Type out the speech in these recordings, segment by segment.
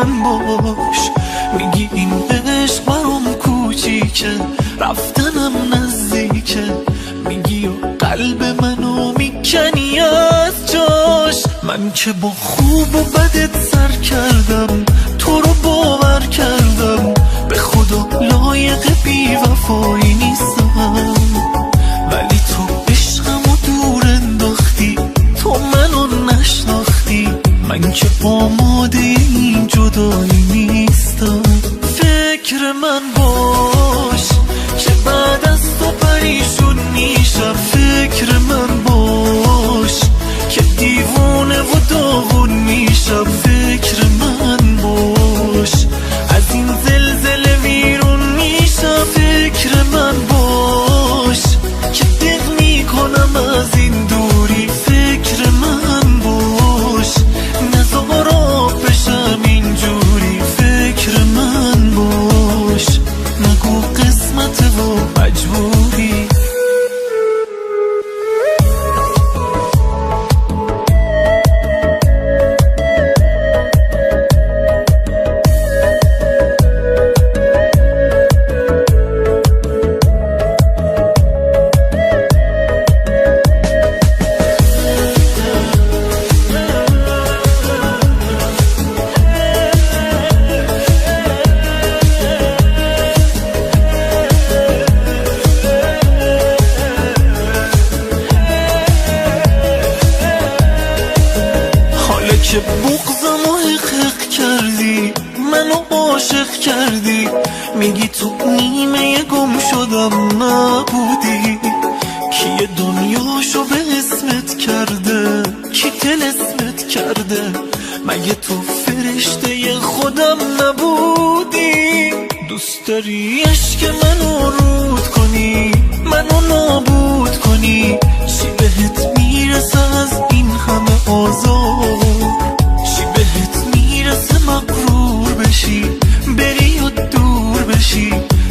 من باش. میگی این عشق برام کوچیکه، رفتنم نزدیکه، میگی و قلب منو میکنی از جاش. من که با خوب و بدت سر کردم، تو رو باور کردم، به خدا لایق بی وفایی نیستم. ولی تو عشقمو دور انداختی، تو منو نشناختی، من که آماده این جدایی نیستم. فکر من باش که بعد از تو پریشون میشم. فکر من باش که دیوونه و داغون میشم. فکر من باش از این زلزله ویرون میشم. فکر من باش که دق میکنم از این دوری. فکر من باش نذار آب بشم اینجوری. فکر من باش نگو قسمت و مجبوری. که بغضم و حقق کردی، منو عاشق کردی، میگی تو نیمه گم شدم نبودی. کی دنیاشو به اسمت کرده، کی طلسمت کرده، مگه تو فرشته خودم نبودی. دوست داری عشق منو رود کنی، منو نابود کنی، چی بهت میرسه از این همه آزار؟ چی بهت میرسه مغرور بشی، بری و دور بشی،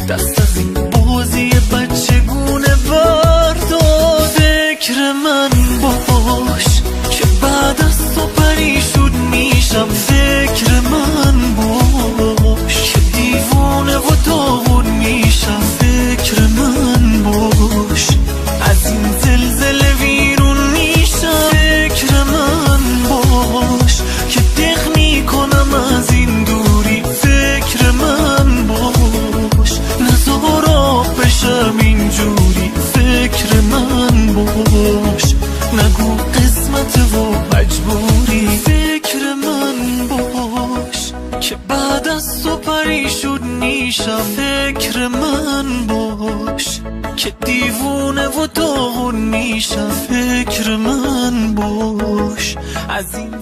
دست از این بازی بچگونه بردار. فکر من باش که بعد از تو پریشون میشم. فکر من باش که دیوونه و داغون میشم. فکر من باش از این زلزله ویرون میشم. فکر من باش که دق میکنم از این دوری. فکر من باش نذار آب بشم اینجوری. فکر من باش نگو قسمت و مجبوری. فکر من باش که بعد از تو پریشون میشم. فکر من باش که دیوونه و داغون میشم. فکر من باش از این